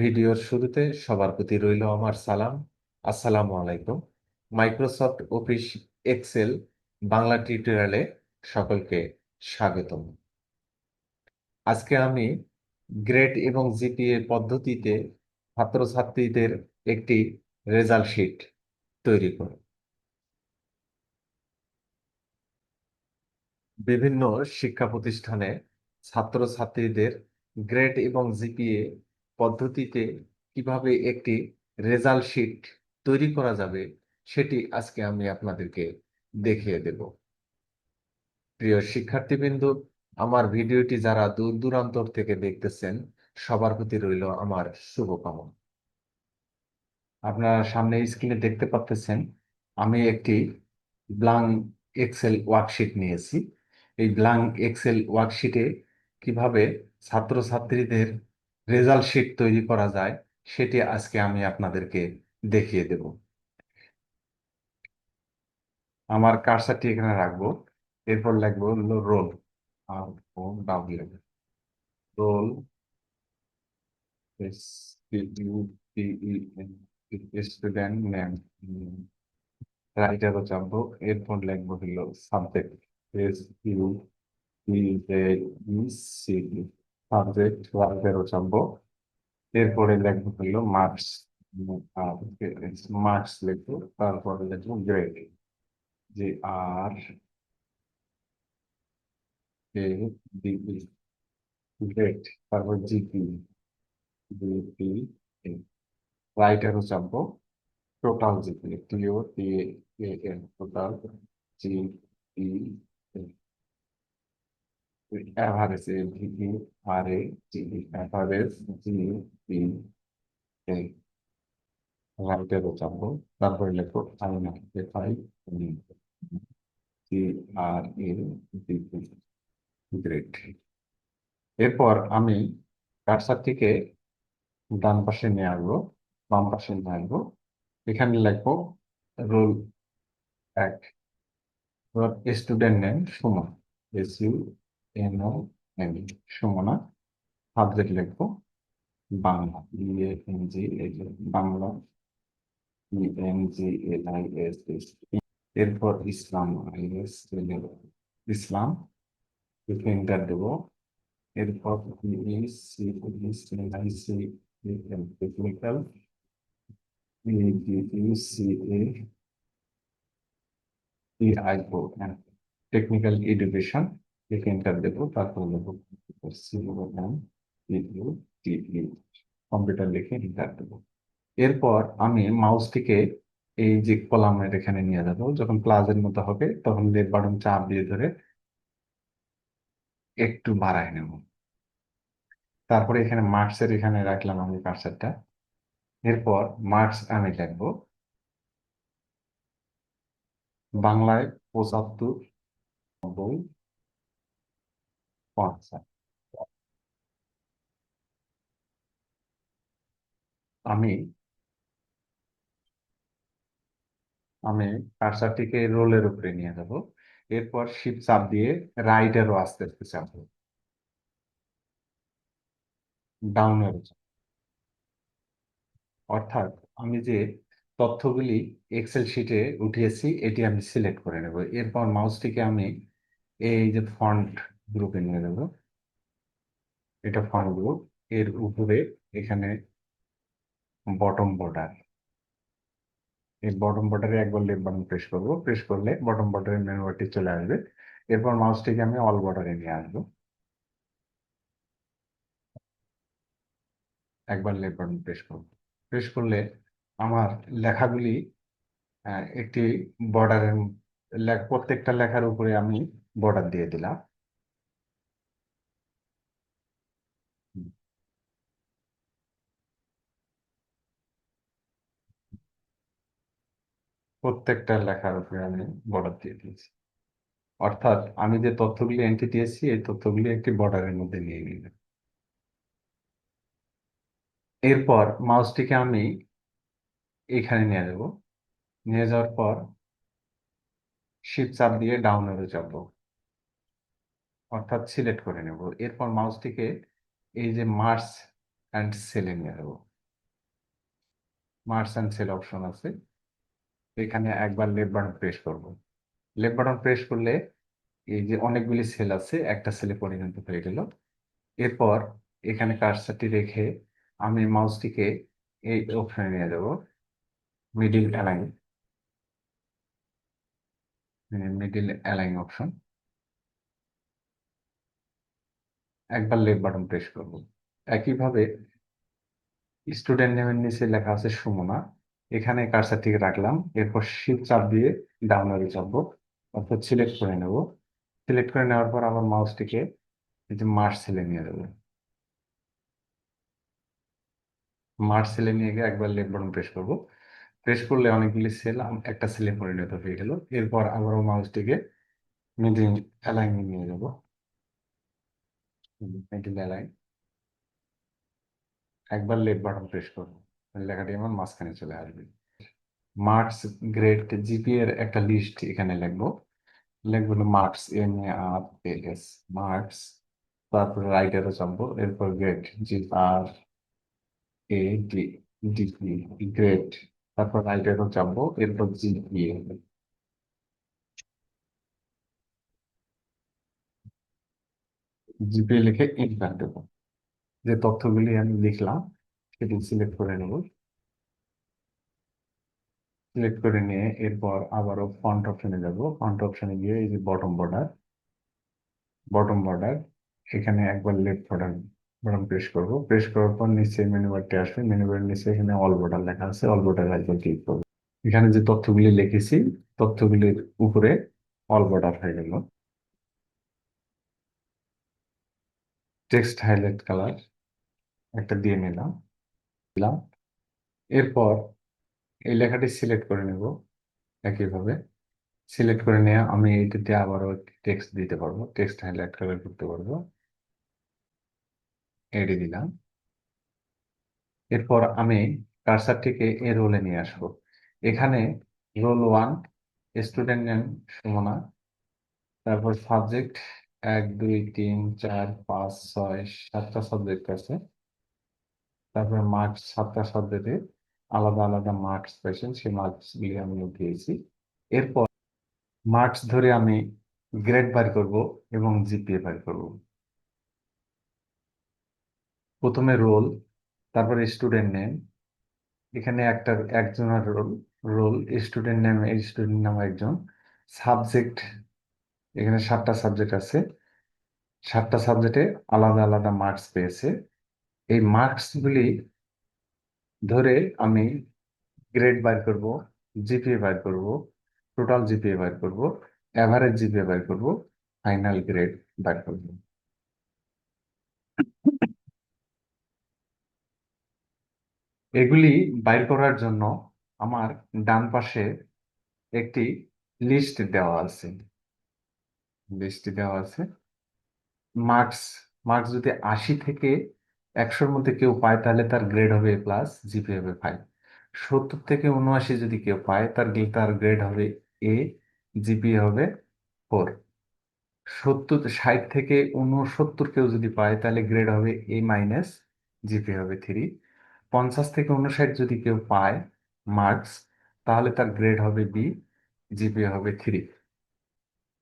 ভিডিওর শুরুতে সবার প্রতি রইল আমার সালাম। আসসালামু আলাইকুম। মাইক্রোসফট অফিস এক্সেল বাংলা টিউটোরিয়ালে সকলকে স্বাগতম। আজকে আমি গ্রেড এবং জিপিএ পদ্ধতিতে ছাত্রছাত্রীদের একটি রেজাল্ট শিট তৈরি করব। বিভিন্ন শিক্ষা প্রতিষ্ঠানে ছাত্রছাত্রীদের গ্রেড এবং জিপিএ পদ্ধতিতে কিভাবে একটি রেজাল্ট শিট তৈরি করা যাবে সেটি আজকে আমি আপনাদেরকে দেখিয়ে দেব। প্রিয় শিক্ষার্থীবৃন্দ, আমার ভিডিওটি যারা দূর দূরান্তর থেকে দেখতেছেন সবার প্রতি রইল আমার শুভকামনা। আপনারা সামনে স্ক্রিনে দেখতে পাচ্ছেন আমি একটি ব্ল্যাঙ্ক এক্সেল ওয়ার্কশিট নিয়েছি। এই ব্ল্যাঙ্ক এক্সেল ওয়ার্কশিটে কিভাবে ছাত্রছাত্রীদের রেজাল্ট শিট তৈরি করা যায় সেটি আজকে আমি আপনাদেরকে দেখিয়ে দেব। আমার কার্সারটি এখানে রাখবো, এরপর লিখবো হলো roll, R O W, roll, S U P E N, student name, রাইটারও চাপবো। এরপর লিখবো হলো subject, S U P Z E C, subject রাইটারও চাপবো। এরপরে লিখবো হলো মার্কস, আর মার্কস লিখবো। তারপরে লিখবো grade, G R A D E, grade. তারপর জিপি, জিপি, রাইটারও চাপবো। Total GP, T O T A N, total G E, average, A V E R A G E, average G E A, রাইটারও চাপবো। তারপরে লেখো আইনা, F I G R A G, grade. এরপর আমি কার্সারটিকে ডান পাশে নিয়ে আসবো, বাম পাশে নিয়ে আসবো। এখানে লিখবো roll 1, student name Suman, S U N O N, Sumona. Subject লিখবো বাংলা, ইএনজি, বাংলা, ইএনজিএলআইএস। এরপর ইসলাম, আইএস, ইসলাম, এন্টার দেবো। এরপর EC, EC, technical, UCA, TIO, technical education, enter দেবো। তারপর দেবো কম্পিউটার লিখে এন্টার দেবো। এরপর আমি মাউসটিকে এই যে কলামের এখানে নিয়ে যাবো, যখন প্লাসের মতো হবে তখন লেফট বাটন চাপ দিয়ে ধরে একটু বাড়ায় নেব। তারপরে এখানে মার্কসের এখানে রাখলাম আমি কার্সারটা। এরপর মার্কস আমি লিখবো বাংলায় 75, 90, 50। আমি আমি কার্সারটিকে রোলের উপরে নিয়ে যাব। এরপর শিফট চাপ দিয়ে রাইট এরও আস্তে আস্তে চাপবো, ডাউন এরও চাপ। অর্থাৎ আমি যে তথ্যগুলি এক্সেল শিটে উঠিয়েছি এটি আমি সিলেক্ট করে নেব। এরপর মাউসটিকে আমি এই যে ফন্ট গ্রুপে নিয়ে যাব, এটা ফন্ট গ্রুপ। এর উপরে এখানে বটম বর্ডার, এই বটম বর্ডারে একবার লেফট বাটন প্রেস করব, প্রেস করলে বটম বর্ডারের মেনু বারটি চলে আসবে। এরপর মাউসটিকে আমি অল বর্ডারে নিয়ে আসবো, একবার লেফট বাটন প্রেস করব। প্রেস করলে আমার লেখাগুলি একটি বর্ডারের, প্রত্যেকটা লেখার উপরে আমি বর্ডার দিয়ে দিলাম। প্রত্যেকটা লেখার উপরে আমি বর্ডার দিয়ে দিয়েছি। অর্থাৎ আমি যে তথ্যগুলি এন্ট্রি দিয়েছি এই তথ্যগুলি একটি বর্ডারের মধ্যে নিয়ে নিলাম। এরপর মাউসটিকে আমি এখানে নিয়ে যাব, নিয়ে যাওয়ার পর শিফট চাপ দিয়ে ডাউন অ্যারো চাপবো, অর্থাৎ সিলেক্ট করে নেব। এরপর মাউসটিকে এই যে মার্স অ্যান্ড সেলে নিয়ে যাবো। মার্কস অ্যান্ড সেল অপশন আছে, এখানে একবার লেফট বাটন প্রেস করব। লেফট বাটন প্রেস করলে এই যে অনেকগুলি সেল আছে একটা সেলে পরিণত হয়ে গেল। এরপর এখানে কার্সারটি রেখে আমি মাউসটিকে এই অপশনে নিয়ে যাব, middle align, middle align option, একবার লেফট বাটন প্রেস করব। একইভাবে স্টুডেন্ট নেমের নিচে লেখা আছে সুমনা, এখানে কার্সারটিকে রাখলাম, এরপর শিফট চাপ দিয়ে ডাউন অ্যারো চাপবো, অর্থাৎ সিলেক্ট করে নেব। সিলেক্ট করে নেওয়ার পর আমার মাউসটিকে এই যে মার্জ সেলে নিয়ে যাবো। মার্জ সেলে নিয়ে গিয়ে একবার লেফট বাটন প্রেস করব। প্রেস করলে অনেকগুলি সেল একটা সেলে পরিণত হয়ে গেল। এরপর আবারও মাউসটিকে মিডিল অ্যালাইনে নিয়ে যাব, মিডিল অ্যালাইন, একবার লেফট বাটন প্রেস করব, লেখাটি আমার মাঝখানে চলে আসবে। মার্কস, গ্রেড, জিপি এর একটা লিস্ট এখানে লিখবো। লিখবো হলো মার্কস, MARKS, মার্কস, তারপর রাইট অ্যারো চাপবো, এরপর গ্রেড, GRADE, গ্রেড, তারপর রাইট অ্যারো চাপবো, এরপর GPA, জিপিএ লিখে এন্টার দেবো। যে তথ্যগুলি আমি লিখলাম সেটি সিলেক্ট করে নেব। সিলেক্ট করে নিয়ে এরপর আবারও ফন্ট অপশনে যাব। ফন্ট অপশনে গিয়ে এই যে বটম বর্ডার, এখানে একবার লেফট বাটন প্রেস করব। প্রেস করার পর নিচে মেনু বারটি আসবে, মেনু বারের নিচে এখানে অল বর্ডার লেখা আছে, অল বর্ডার একবার ক্লিক করব। এখানে যে তথ্যগুলি লিখেছি তথ্যগুলির উপরে অল বর্ডার হয়ে গেল। টেক্সট হাইলাইট কালার একটা দিয়ে নিলাম, দিলাম। এরপর এই লেখাটি সিলেক্ট করে নেব। একইভাবে সিলেক্ট করে নিয়ে আমি এইটাতে আবারও টেক্সট দিতে পারবো, টেক্সট হাইলাইট কালার করতে পারবো, এডি দিলাম। এরপর আমি কার্সারটিকে এ রোলে নিয়ে আসবো। এখানে রোল 1, স্টুডেন্ট নেম সুমনা, তারপর সাবজেক্ট 1 2 3 4 5 6 7টা সাবজেক্ট আছে। তারপর মার্কস, 7টা সাবজেক্টে আলাদা আলাদা মার্কস পেয়েছেন, সেই মার্কস গুলি আমি উঠিয়েছি। এরপর মার্কস ধরে আমি গ্রেড বার করব এবং জিপিএ বার করব। প্রথমে রোল, তারপরে স্টুডেন্ট নেম, এখানে একজনের রোল, রোল স্টুডেন্ট নেম, এই স্টুডেন্ট নাম একজন, সাবজেক্ট, এখানে 7টা সাবজেক্ট আছে, 7টা সাবজেক্টে আলাদা আলাদা মার্কস পেয়েছে। এই মার্কস গুলি ধরে আমি গ্রেড বার করব, জিপিএ বার করব, টোটাল জিপিএ বার করব, এভারেজ জিপিএ বার করব, ফাইনাল গ্রেড বার করব। এগুলি বাইর করার জন্য আমার ডান পাশে একটি লিস্ট দেওয়া আছে, লিস্ট দেওয়া আছে। মার্কস, মার্কস যদি 80 থেকে 100-র মধ্যে কেউ পায় তাহলে তার গ্রেড হবে A+, জিপি হবে 5। 70 থেকে 79 যদি কেউ পায় তার গ্রেড হবে A, জিপি হবে 4। 60 থেকে 69 কেউ যদি পায় তাহলে গ্রেড হবে A-, জিপি হবে 3। 50 থেকে 59 যদি কেউ পায় মার্কস, তাহলে তার গ্রেড হবে বি, জিপি হবে 3।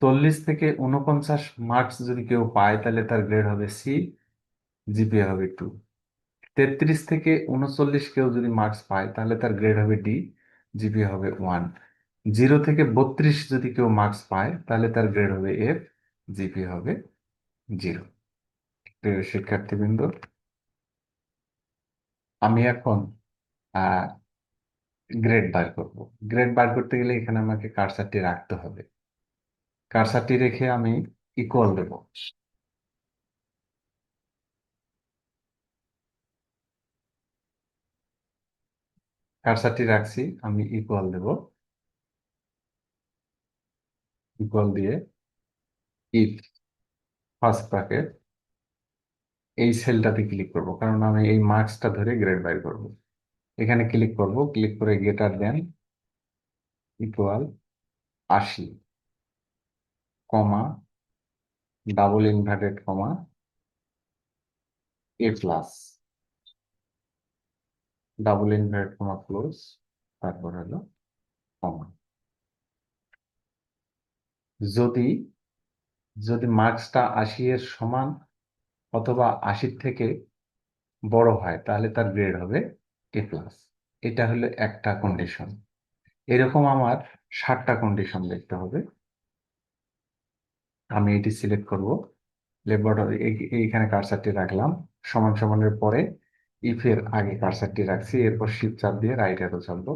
40 থেকে 49 মার্কস যদি কেউ পায় তাহলে তার গ্রেড হবে সি, জিপিএ হবে 2। 33 থেকে 39 কেউ যদি মার্কস পায় তাহলে তার গ্রেড হবে ডি, জিপিএ হবে 1। 0 থেকে 32 যদি কেউ মার্কস পায় তাহলে তার গ্রেড হবে এফ, জিপিএ হবে 0। প্রিয় শিক্ষার্থীবৃন্দ, আমি এখন গ্রেড বার করব। গ্রেড বার করতে গেলে এখানে আমাকে কার্সারটি রাখতে হবে। কার্সারটি রেখে আমি ইকুয়াল দেব। কার্সারটি রাখছি, আমি ইকুয়াল দেব। ইকুয়াল দিয়ে ইফ, ফার্স্ট ব্র্যাকেট, এই সেলটাতে ক্লিক করব কারণ আমি এই মার্কসটা ধরে গ্রেড বাই করব। এখানে ক্লিক করব, ক্লিক করে greater than equal 80, comma, double inverted comma, A+। Double invert comma close, তারপর হলো কমা। যদি যদি মার্কসটা ৮০ এর সমান অথবা ৮০ থেকে বড় হয় তাহলে তার গ্রেড হবে A+। এটা হলো একটা কন্ডিশন। এরকম আমার 7টা কন্ডিশন দেখতে হবে। আমি এটি সিলেক্ট করব, লেফট বাটন এইখানে কার্সারটি রাখলাম, সমান সমানের পরে ইফের আগে কার্সারটি রাখছি, এরপর শিফট চাপ দিয়ে রাইট অ্যারো চাপবো,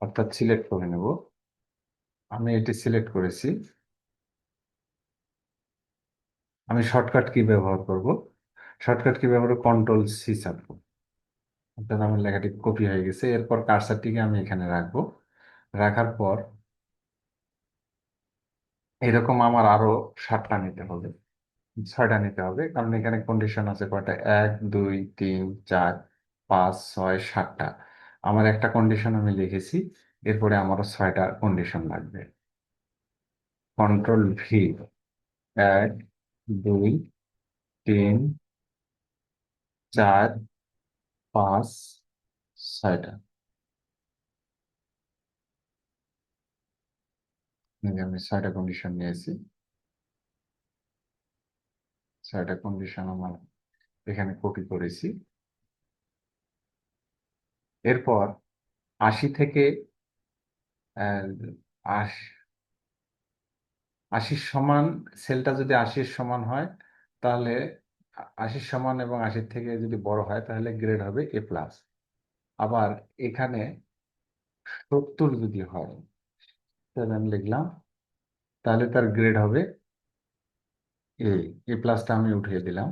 অর্থাৎ সিলেক্ট করে নেব। আমি এটি সিলেক্ট করেছি। আমি শর্টকাট কি ব্যবহার করব? শর্টকাট কি ব্যবহার Ctrl+C চাপবো, অর্থাৎ আমার লেখাটি কপি হয়ে গেছে। এরপর কার্সারটিকে আমি এখানে রাখবো, রাখার পর এরকম আমার আরো 7টা নিতে হবে, 6টা নিতে হবে, কারণ এখানে কন্ডিশন আছে কয়টা, 1 2 3 4 5 6 7টা। আমার একটা কন্ডিশন আমি লিখেছি, এরপরে আমারও 6টা কন্ডিশন লাগবে। Ctrl+V, 1 2 3 4 5 6টা। এই যে আমি 6টা কন্ডিশন নিয়েছি, 6টা কন্ডিশন আমার এখানে কপি করেছি। এরপর ৮০ থেকে আহ, আশ ৮০ সমান, সেলটা যদি ৮০ সমান হয় তাহলে ৮০ সমান এবং ৮০ থেকে যদি বড় হয় তাহলে গ্রেড হবে A+। আবার এখানে ৭০ যদি হয়, তাহলে আমি লিখলাম, তাহলে তার গ্রেড হবে এ। A+টা আমি উঠিয়ে দিলাম।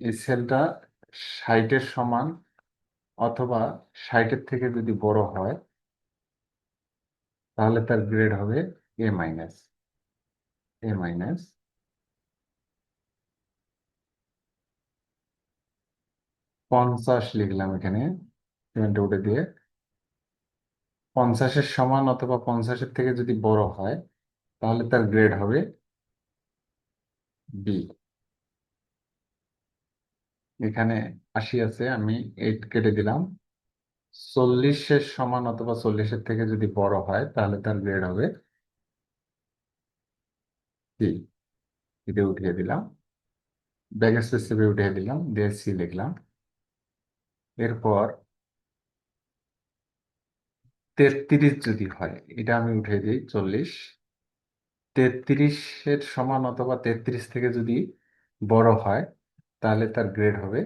এই সেলটা ৬০-এর সমান অথবা ৬০-এর থেকে যদি বড় হয় তাহলে তার গ্রেড হবে A-। A-। ৫০ লিখলাম এখানে, পেমেন্টে উঠে দিয়ে ৫০-এর সমান অথবা ৫০-এর থেকে যদি বড় হয় তাহলে তার গ্রেড হবে বি। এখানে ৮০ আছে, আমি 8 কেটে দিলাম। ৪০-এর সমান অথবা ৪০-এর থেকে যদি বড় হয় তাহলে তার গ্রেড হবে সি। এটা উঠিয়ে দিলাম, ব্যাক স্পেস চেপে উঠিয়ে দিলাম, দিয়ে সি লিখলাম। এরপর ৩৩ যদি হয়, এটা আমি উঠিয়ে দিই ৪০। ৩৩-এর সমান অথবা ৩৩ থেকে যদি বড় হয় তাহলে তার গ্রেড হবে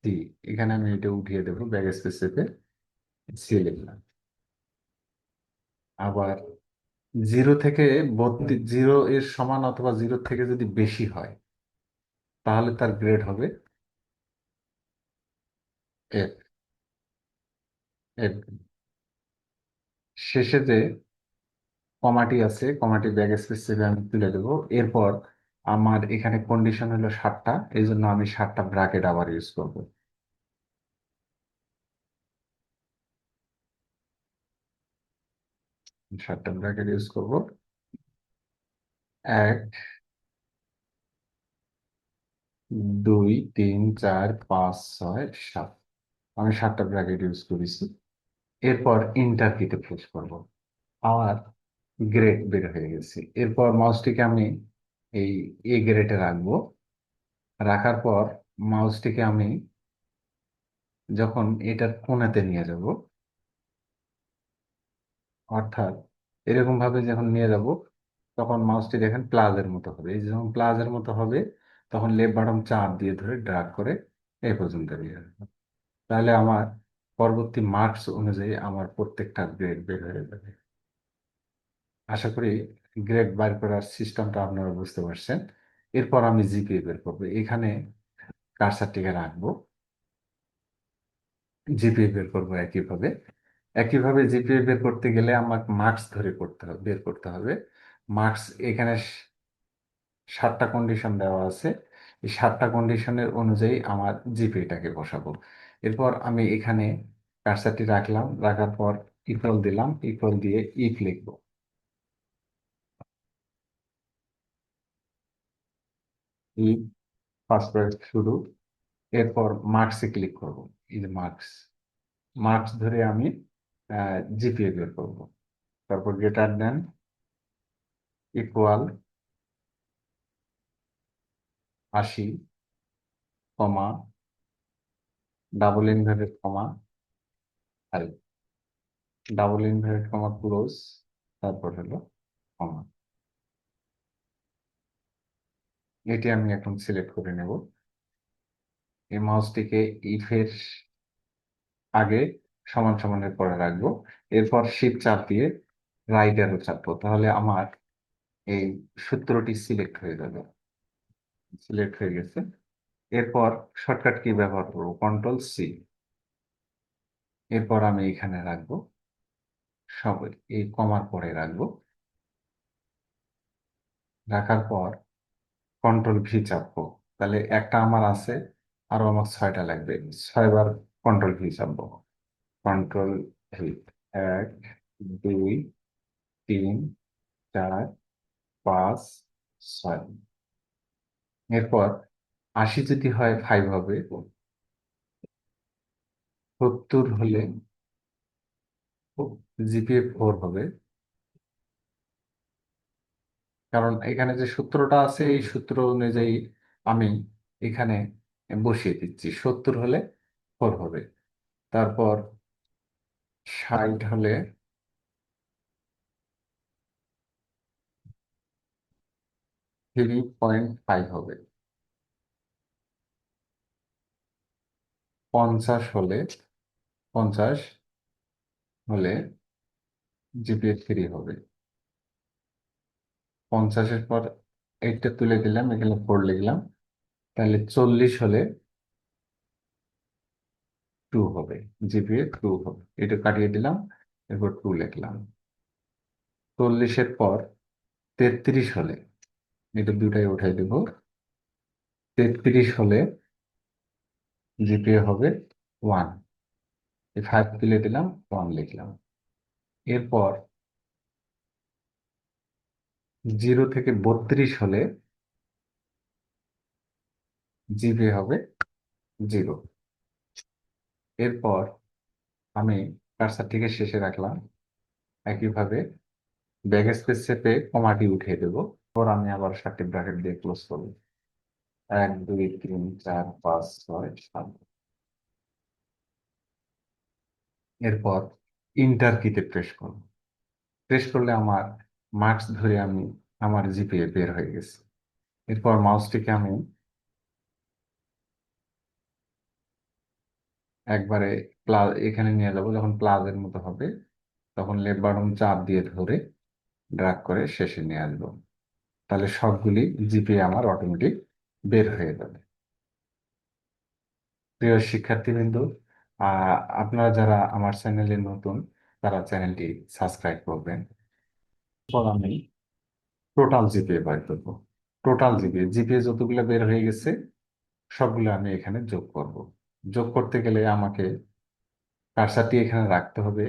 সি। এখানে আমি এটা উঠিয়ে দেবো, ব্যাক স্পেস চেপে সি লিখলাম। আবার 0 থেকে 32, 0 এর সমান অথবা 0 থেকে যদি বেশি হয় তাহলে তার গ্রেড হবে এফ। এফ। শেষে যে কমাটি আছে, কমাটি ব্যাক স্পেস চেপে আমি তুলে দেবো। এরপর আমার এখানে কন্ডিশন হলো 7টা, এই জন্য আমি 7টা ব্র্যাকেট আবার ইউজ করব। 7টা ব্র্যাকেট ইউজ করব। 1 2 3 4 5 6 7, আমি 7টা ব্র্যাকেট ইউজ করেছি। এরপর ইন্টার কিতে প্রেস করব, আমার গ্রেড বের হয়ে গেছে। এরপর মাউসটিকে আমি এই এ গ্রেডে রাখবো, রাখার পর মাউসটিকে আমি যখন এটার কোণাতে নিয়ে যাব, অর্থাৎ এরকম ভাবে যখন নিয়ে যাব তখন মাউসটি দেখেন প্লাজের মতো হবে। এই যে যখন প্লাজের মতো হবে তখন লেফট বাটন চাপ দিয়ে ধরে ড্রাগ করে এই পর্যন্ত নিয়ে আসবো। তাহলে আমার পরবর্তী মার্কস অনুযায়ী আমার প্রত্যেকটা গ্রেড বের হয়ে যাবে। আশা করি গ্রেড বার করার সিস্টেমটা আপনারা বুঝতে পারছেন। এরপর আমি জিপিএ বের করবো, এখানে কার্সারটিকে রাখবো, জিপিএ বের করবো একইভাবে। একইভাবে জিপিএ বের করতে গেলে আমাকে মার্কস ধরে করতে হবে, বের করতে হবে। মার্কস এখানে 7টা কন্ডিশন দেওয়া আছে, এই 7টা কন্ডিশনের অনুযায়ী আমার জিপিএটাকে বসাবো। এরপর আমি এখানে কার্সারটি রাখলাম, রাখার পর ইকুয়াল দিলাম, ইকুয়াল দিয়ে ইফ লিখবো। এই ফার্স্ট ব্র্যাকেট শুরু, এরপর মার্কসে ক্লিক করব। এই যে মার্কস, মার্কস ধরে আমি জিপিএ বের করব। তারপর গ্রেটার দেন, ইকুয়াল 80, কমা, ডাবল ইনভার্টেড কমা, আর ডাবল ইনভার্টেড কমা ক্লোজ, তারপর হলো কমা। এটি আমি এখন সিলেক্ট করে নেব। এই মাউসটিকে ইফের আগে সমান সমানের পরে রাখবো। এরপর শিফট চাপ দিয়ে রাইট অ্যারো চাপবো, তাহলে আমার এই সূত্রটি সিলেক্ট হয়ে যাবে। সিলেক্ট হয়ে গেছে। এরপর শর্টকাট কি ব্যবহার করবো, কন্ট্রোল C। এরপর আমি এখানে রাখবো, সব এই কমার পরে রাখবো। রাখার পর কন্ট্রোল V চাপবো, তাহলে একটা আমার আছে, আরো আমার 6টা লাগবে। 6বার কন্ট্রোল V চাপবো। Control V, 1, 2, 3, 4, 5, 6। এরপর 80 যদি হয় 5 হবে, 70 হলে জিপিএ 4 হবে। কারণ এখানে যে সূত্রটা আছে এই সূত্র অনুযায়ী আমি এখানে বসিয়ে দিচ্ছি। 70 হলে 4 হবে। তারপর 60 হলে 3.5 হবে। 50 হলে 50 হলে জিপিএ 3 হবে। 50-এর পর এইটা তুলে দিলাম, এখানে 4 লিখলাম, তাহলে 40 হলে 2 হবে। জিপিএ 2 হবে, এটা কাটিয়ে দিলাম, এরপর 2 লিখলাম। 40-এর পর 33 হলে, এটা দুটাই উঠাই দেব, 33 হলে জিপিএ হবে 1। এই 5 তুলে দিলাম, 1 লিখলাম। এরপর 0 থেকে 32 হলে জিপিএ হবে 0। এরপর আমি কার্সারটিকে শেষে রাখলাম। একইভাবে ব্যাক স্পেস চেপে কমাটি উঠিয়ে দেব। পর আমি আবার 7টি ব্র্যাকেট দিয়ে ক্লোজ করব। 1, 2, 3, 4, 5, 6, 7। এরপর ইন্টার কিতে প্রেস করব। প্রেস করলে আমার মার্কস ধরে আমি আমার জিপিএ বের হয়ে গেছে। এরপর মাউসটিকে আমি একবারে প্লাস এখানে নিয়ে যাব, যখন প্লাসের মতো হবে তখন লেফট বাটন চাপ দিয়ে ধরে ড্র্যাগ করে শেষে নিয়ে আসবো। তাহলে সবগুলি জিপিএ আমার অটোমেটিক বের হয়ে যাবে। প্রিয় শিক্ষার্থীবৃন্দ, আপনারা যারা আমার চ্যানেলে নতুন তারা চ্যানেলটি সাবস্ক্রাইব করবেন। এরপর আমি টোটাল জিপিএ বের করবো। টোটাল জিপিএ যতগুলো বের হয়ে গেছে সবগুলো আমি এখানে যোগ করব। যোগ করতে গেলে আমাকে কার্সারটি এখানে রাখতে হবে,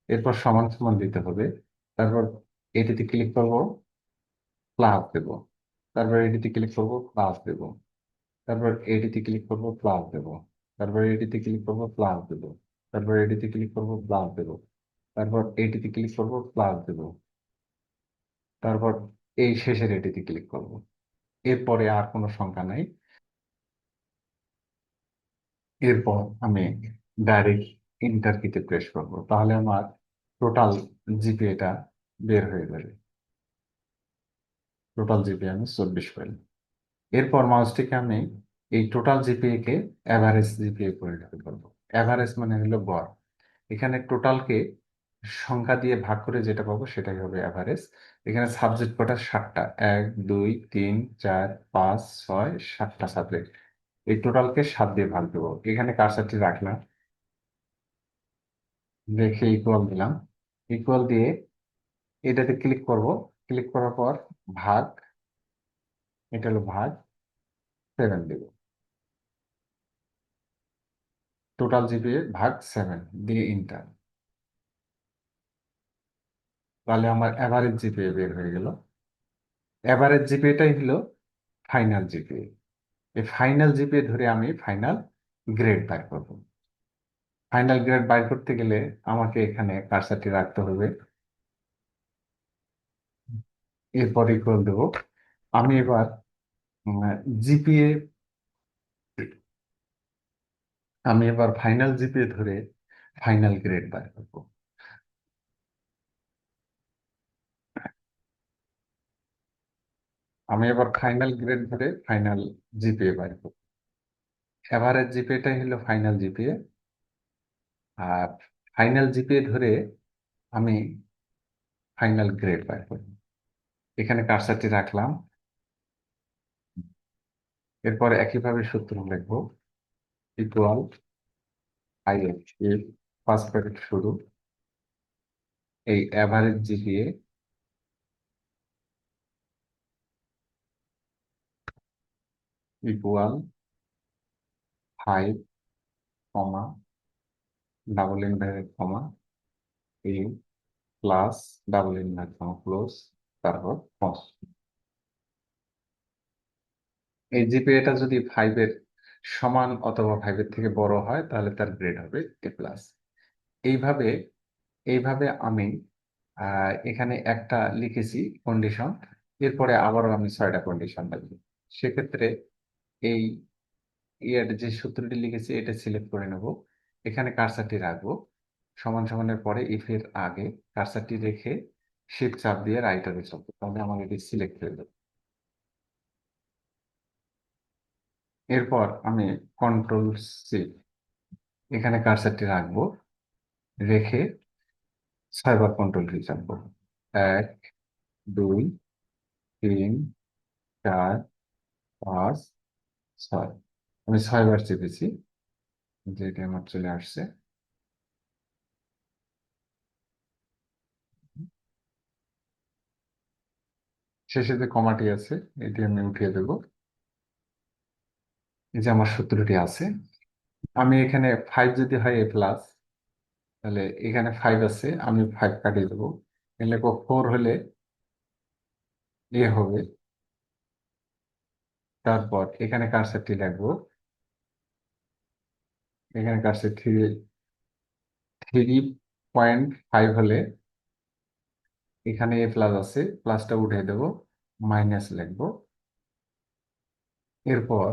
এরপর সমান সমান দিতে হবে। তারপর এটিতে ক্লিক করব, প্লাস দেব। তারপর এটিতে ক্লিক করব, প্লাস দেব। তারপর এটিতে ক্লিক করব, প্লাস দেব। তারপর এটিতে ক্লিক করব, প্লাস দেব। তারপর এটিতে ক্লিক করব, প্লাস দেব। তারপর এটিতে ক্লিক করব, প্লাস দেব। তারপর এই শেষের এটিতে ক্লিক করব। এরপরে আর কোনো সংখ্যা নাই। এরপর আমি ডাইরেক্ট ইন্টার কিতে প্রেস করব, তাহলে আমার টোটাল জিপিএটা বের হয়ে যাবে। টোটাল জিপিএ আমি 24 পেলাম। এরপর মাউসটিকে আমি এই টোটাল জিপিএ কে এভারেজ জিপিএ পরিণত করবো। এভারেজ মানে হলো গড়। এখানে টোটালকে সংখ্যা দিয়ে ভাগ করে যেটা পাবো সেটাই হবে এভারেজ। এখানে সাবজেক্ট কটা, 7টা। 1, 2, 3, 4, 5, 6, 7টা সাবজেক্ট। এই টোটালকে 7 দিয়ে ভাগ দেবো। এখানে কার্সারটি রাখলাম, রেখে ইকুয়াল দিলাম। ইকুয়াল দিয়ে এটাতে ক্লিক করব। ক্লিক করার পর ভাগ, এটা হলো ভাগ 7 দেব। টোটাল জিপিএ ভাগ 7 দিয়ে ইন্টার। তাহলে আমার অ্যাভারেজ জিপিএ বের হয়ে গেল। অ্যাভারেজ জিপিএটাই হলো ফাইনাল জিপিএ। এই ফাইনাল জিপিএ ধরে আমি ফাইনাল গ্রেড বের করব। ফাইনাল গ্রেড বের করতে গেলে আমাকে এখানে কার্সারটি রাখতে হবে, এরপর ইকুয়াল দেব। আমি এবার জিপিএ, আমি এবার ফাইনাল জিপিএ ধরে ফাইনাল গ্রেড বের করব। আমি এবার ফাইনাল গ্রেড ধরে ফাইনাল জিপিএ বের করব। এভারেজ জিপিএটাই হলো ফাইনাল জিপিএ। আর ফাইনাল জিপিএ ধরে আমি ফাইনাল গ্রেড বের করব। এখানে কার্সারটি রাখলাম, এরপর একইভাবে সূত্র লিখবো, equal if, if first bracket শুরু, এই অ্যাভারেজ জিপিএ ইকুয়াল 5, কমা, ডাবল ইনভার্টেড কমা, এই plus double inverted comma close, তারপর কস। এই জিপিএটা যদি 5-এর সমান অথবা 5-এর থেকে বড় হয় তাহলে তার গ্রেড হবে এ প্লাস। এইভাবে এইভাবে আমি এখানে একটা লিখেছি কন্ডিশন, এরপরে আবারও আমি 6টা কন্ডিশন লিখব। সেক্ষেত্রে এই এর যে সূত্রটি লিখেছি এটা সিলেক্ট করে নেব, এখানে কার্সারটি রাখবো, সমান সমানের পরে ইফ এর আগে কার্সারটি রেখে শিফট চাপ দিয়ে রাইটারে চলবো, তাহলে আমার এটি সিলেক্ট হয়ে যাবে। এরপর আমি কন্ট্রোল সি, এখানে কার্সারটি রাখবো, রেখে 6বার কন্ট্রোল কি চাপবো, 1, 2, 3, 4, 5, 6। আমি 6বার চেপেছি, যেটা আমার চলে আসছে। শেষে যে কমাটি আছে এটি আমি উঠিয়ে দেব। এই যে আমার সূত্রটি আছে, আমি এখানে 5 যদি হয় এ প্লাস, তাহলে এখানে 5 আছে, আমি 5 কাটিয়ে দেবো, এখানে 4 হলে এ হবে। তারপর এখানে কার্সারটি রাখবো, এখানে কার্সার 3.5 হলে এখানে এ প্লাস আছে, প্লাসটা উঠে দেব, মাইনাস লিখবো। এরপর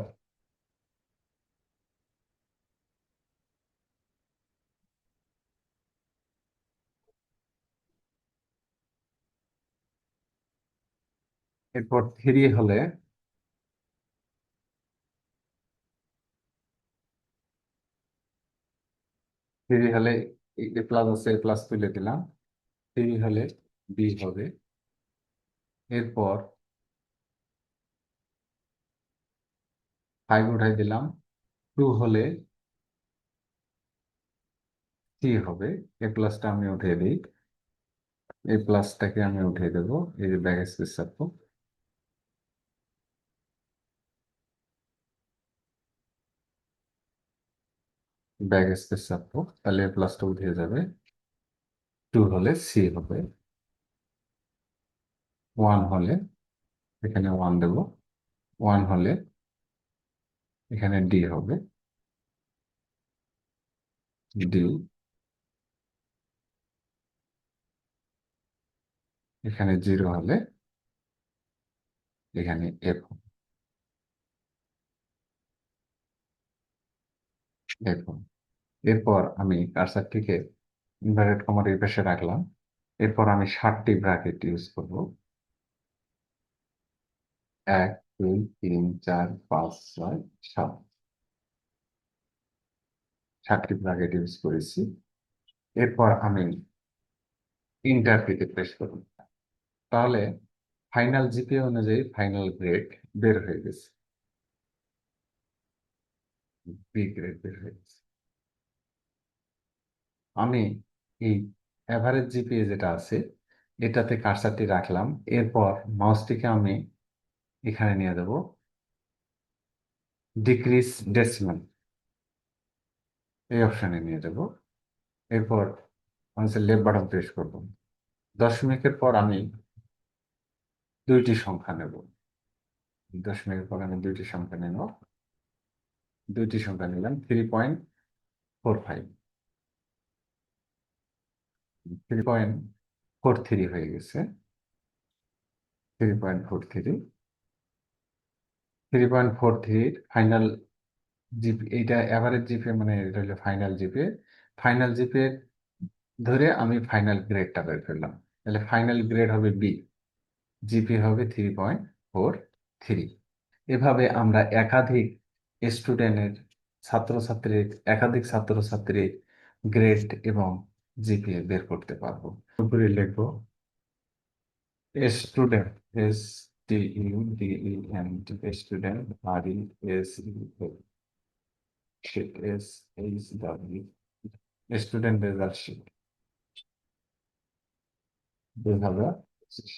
এরপর 3 হলে এ প্লাস আছে, এ প্লাস তুলে দিলাম, 3 হলে বি হবে। এরপর 5 উঠাই দিলাম, 2 হলে সি হবে। এ প্লাসটা আমি উঠিয়ে দিই, এই প্লাসটাকে আমি উঠিয়ে দেবো, এই যে ব্যাক স্পেস চাপবো, ব্যাক স্পেস চাপবো, তাহলে এ প্লাসটা উঠে যাবে। 2 হলে সি হবে, 1 হলে এখানে 1 দেব, 1 হলে এখানে ডি হবে, ডি, এখানে 0 হলে এখানে এফ হবে, এফ হবে। এরপর আমি কার্সারটিকে ইনভার্টেড কমার এই পাশে রাখলাম, এরপর আমি 7টি ব্র্যাকেট ইউজ করব, 1, 2, 3, 4, 5, 6, 7, 7টি ব্র্যাকেট ইউজ করেছি। এরপর আমি ইন্টার টিতে প্রেস করব, তাহলে ফাইনাল জিপিএ অনুযায়ী ফাইনাল গ্রেড বের হয়ে গেছে, বি গ্রেড বের হয়ে গেছে। আমি এই অ্যাভারেজ জিপিএ যেটা আছে এটাতে কার্সারটি রাখলাম, এরপর মাউসটিকে আমি এখানে নিয়ে দেব, ডিক্রিজ ডেসিমাল এই অপশনে নিয়ে যাব। এরপর আমি লেফট বাটন প্রেস করব, দশমিকের পর আমি 2টি সংখ্যা নেব, দশমিকের পর আমি দুইটি সংখ্যা নেব, দুইটি সংখ্যা নিলাম, 3.45, 3.43 হয়ে গেছে। 3.43, 3.43 ফাইনাল জিপি, এইটা অ্যাভারেজ জিপি, মানে এটা হলো ফাইনাল জিপি। ফাইনাল জিপি ধরে আমি ফাইনাল গ্রেডটা বের করলাম, তাহলে ফাইনাল গ্রেড হবে বি, জিপি হবে 3.43। এভাবে আমরা স্টুডেন্টের ছাত্রছাত্রীর একাধিক ছাত্রছাত্রীর গ্রেড এবং জিপিএ বের করতে পারবো। উপরে লিখবো student, STUDENT, student, SHIT, student result sheet 2025।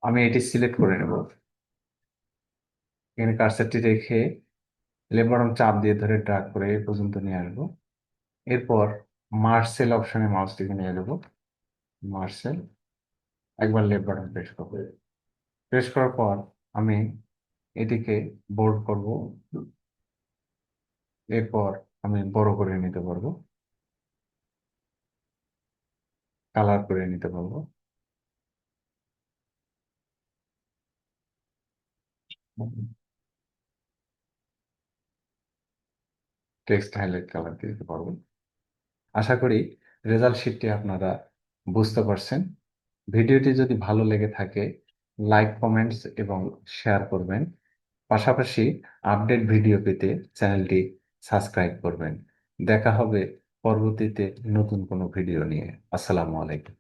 আমি এটি সিলেক্ট করে নেব, এখানে কার্সারটি রেখে লেফট বাটন চাপ দিয়ে ধরে ড্রাগ করে এই পর্যন্ত নিয়ে আসবো। এরপর মার্জ সেল অপশনে মাউসটিকে নিয়ে যাবো, মার্জ সেল, একবার লেফট বাটন প্রেস করবো। প্রেস করার পর আমি এটিকে বোল্ড করব, এরপর আমি বড় করে নিতে পারবো, কালার করে নিতে পারবো। টেক্সট হাইলাইট কালার দিতে পারবো। আশা করি রেজাল্ট শিটটি আপনারা বুঝতে পারছেন। ভিডিওটি যদি ভালো লেগে থাকে লাইক, কমেন্টস এবং শেয়ার করবেন। পাশাপাশি আপডেট ভিডিও পেতে চ্যানেলটি সাবস্ক্রাইব করবেন। দেখা হবে পরবর্তীতে নতুন কোনো ভিডিও নিয়ে। আসসালামু আলাইকুম।